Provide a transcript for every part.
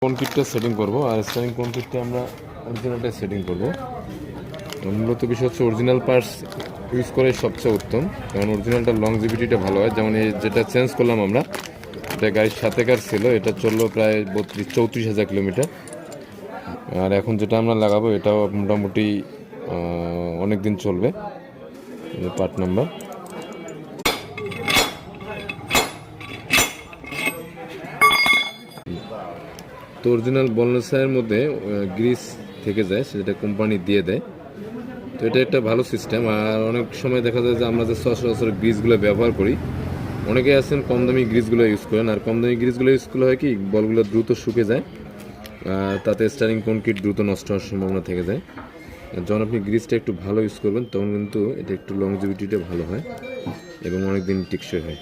কনক্রিটটা setting করব, আর steering কনক্রিটটা আমরা অরিজিনালটা সেটিং করব। মূলত বিষয় হচ্ছে অরিজিনাল পার্টস ইউজ করে সবচেয়ে উত্তম, কারণ অরিজিনালটার লংজিভিটিটা ভালো হয়। যেমন এই যেটা চেঞ্জ করলাম আমরা, এটা গাড়ির সাথেকার ছিল, এটা চললো প্রায় 34,000 কিলোমিটার। আর এখন যেটা আমরা লাগাবো এটাও মোটামুটি অনেক দিন চলবে। পার্ট নাম্বার তো অরিজিনাল বলনেসের মধ্যে গ্রিস থেকে যায়, সেটা কোম্পানি দিয়ে দেয়। তো এটা একটা ভালো সিস্টেম। আর অনেক সময় দেখা যায় যে আমরা যে সচরাচর গ্রিসগুলো ব্যবহার করি, অনেকে আছেন কম দামি গ্রিসগুলো ইউজ করেন, আর কম দামি গ্রিসগুলো ইউজ করলে হয় কি বলগুলো দ্রুত শুকে যায়, তাতে স্টারিং কনক্রিট দ্রুত নষ্ট হওয়ার সম্ভাবনা থেকে যায়। যখন আপনি গ্রিসটা একটু ভালো ইউজ করবেন তখন কিন্তু এটা একটু লংজিভিটিটা ভালো হয় এবং অনেক দিন টিকসই হয়।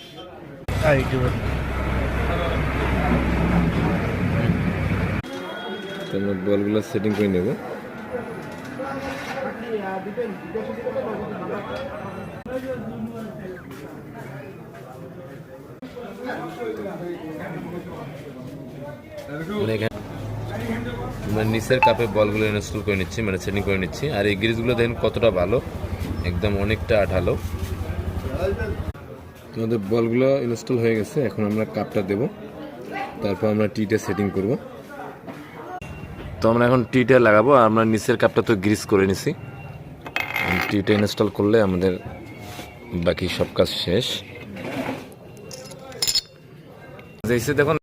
তো আমরা বলগুলো সেটিং করে নেব। আমরা নিচের কাপে বলগুলো ইনস্টল করে নিচ্ছি, মানে সেটিং করে নিচ্ছি। আর এই গ্রিসগুলো দেখেন কতটা ভালো, একদম অনেকটা আঠালো। আমাদের বলগুলো ইনস্টল হয়ে গেছে, এখন আমরা কাপটা দেব, তারপর আমরা টিটা সেটিং করব। তো আমরা এখন টিটা লাগাবো, আর আমরা নিচের কাপটা তো গ্রিস করে নিছি। টিটা ইনস্টল করলে আমাদের বাকি সব কাজ শেষ। দেখুন